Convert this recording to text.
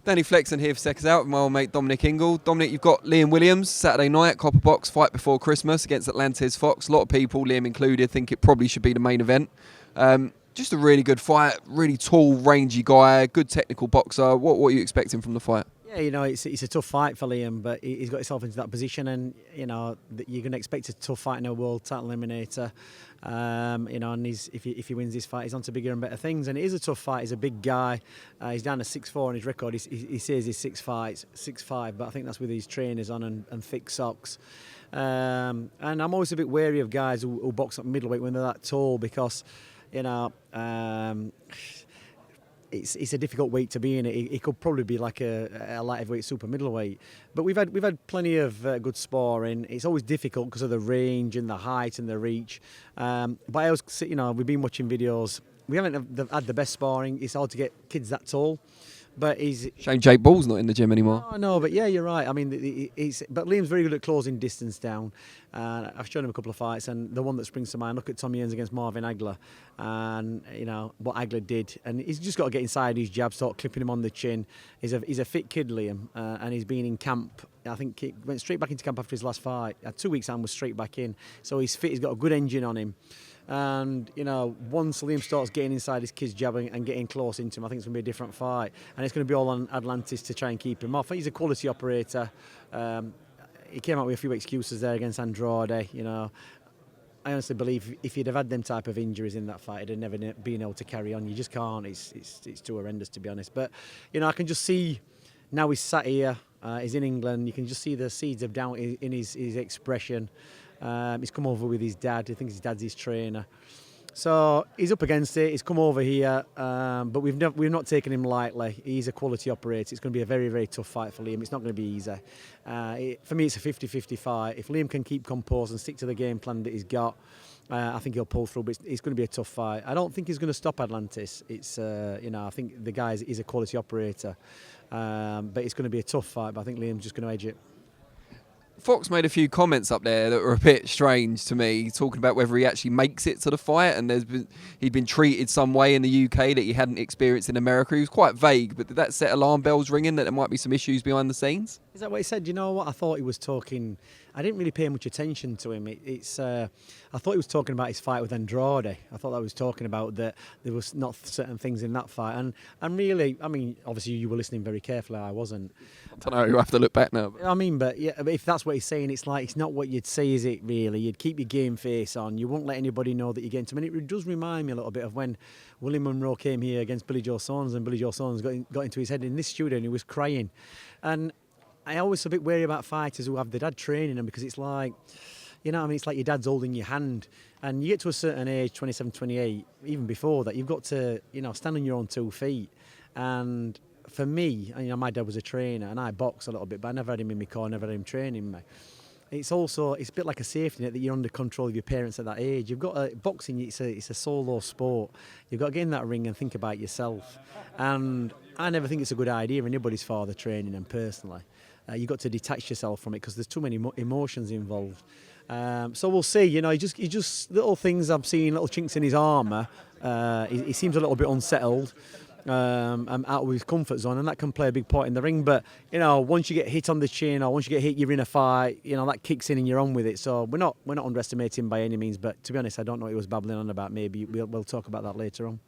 Danny Flexen here for Seconds Out with my old mate Dominic Ingle. Dominic, you've got Liam Williams Saturday night, Copper Box, fight before Christmas against Atlantez Fox. A lot of people, Liam included, think it probably should be the main event. Just a really good fight, really tall, rangy guy, good technical boxer. What are you expecting from the fight? Yeah, you know, it's a tough fight for Liam, but he's got himself into that position, and you know you're going to expect a tough fight in a world title eliminator. You know, and if he wins this fight, he's on to bigger and better things. And it is a tough fight. He's a big guy. He's down to 6'4" on his record. He says he's 6'5", but I think that's with his trainers on and thick socks. And I'm always a bit wary of guys who box up middleweight when they're that tall, because you know. It's a difficult weight to be in. It could probably be like a light heavyweight super middleweight, but we've had plenty of good sparring. It's always difficult because of the range and the height and the reach. But I always, you know, we've been watching videos. We haven't had the best sparring. It's hard to get kids that tall. But shame Jake Ball's not in the gym anymore. Oh, no, but yeah, you're right. I mean, but Liam's very good at closing distance down. I've shown him a couple of fights, and the one that springs to mind, look at Tommy Hearns against Marvin Hagler, and you know what Hagler did, and he's just got to get inside his jab, start clipping him on the chin. He's a fit kid, Liam, and he's been in camp. I think he went straight back into camp after his last fight. 2 weeks and was straight back in, so he's fit. He's got a good engine on him. And you know, once Liam starts getting inside his kid's jabbing and getting close into him, I think it's going to be a different fight, and it's going to be all on Atlantis to try and keep him off. He's a quality operator. He came out with a few excuses there against Andrade. You know, I honestly believe if he'd have had them type of injuries in that fight, he'd have never been able to carry on. You just can't. It's too horrendous, to be honest. But you know, I can just see now he's sat here. He's in England. You can just see the seeds of doubt in his expression. He's come over with his dad. I think his dad's his trainer. So he's up against it. He's come over here, but we've not taken him lightly. He's a quality operator. It's going to be a very, very tough fight for Liam. It's not going to be easy. For me, it's a 50-50 fight. If Liam can keep composed and stick to the game plan that he's got, I think he'll pull through. But it's going to be a tough fight. I don't think he's going to stop Atlantis. It's you know, I think the guy is a quality operator, but it's going to be a tough fight. But I think Liam's just going to edge it. Fox made a few comments up there that were a bit strange to me, talking about whether he actually makes it to the fight, and he'd been treated some way in the UK that he hadn't experienced in America. He was quite vague, but did that set alarm bells ringing that there might be some issues behind the scenes? Is that what he said? You know what? I thought he was talking. I didn't really pay much attention to him. I thought he was talking about his fight with Andrade. I thought that was talking about that there was not certain things in that fight. And really, I mean, obviously you were listening very carefully. I wasn't. I don't know. You have to look back now. I mean, but yeah, if that's what he's saying, it's like it's not what you'd say, is it? Really, you'd keep your game face on. You won't let anybody know that you're getting to him. And it does remind me a little bit of when William Monroe came here against Billy Joe Saunders, and Billy Joe Saunders got into his head in this studio, and he was crying. And I always a bit wary about fighters who have their dad training them, because it's like, you know what I mean, it's like your dad's holding your hand, and you get to a certain age, 27, 28, even before that, you've got to, you know, stand on your own 2 feet. And for me, you know, my dad was a trainer, and I boxed a little bit, but I never had him in my corner, never had him training me. It's a bit like a safety net that you're under control of your parents at that age. You've got boxing. It's a solo sport. You've got to get in that ring and think about yourself. And I never think it's a good idea anybody's father training them personally. You've got to detach yourself from it, because there's too many emotions involved. So we'll see. You know, he just little things I'm seeing, little chinks in his armour. He seems a little bit unsettled. Out of his comfort zone, and that can play a big part in the ring. But you know, once you get hit on the chin, or once you get hit, you're in a fight. You know, that kicks in and you're on with it. So we're not underestimating by any means. But to be honest, I don't know what he was babbling on about. Maybe we'll talk about that later on.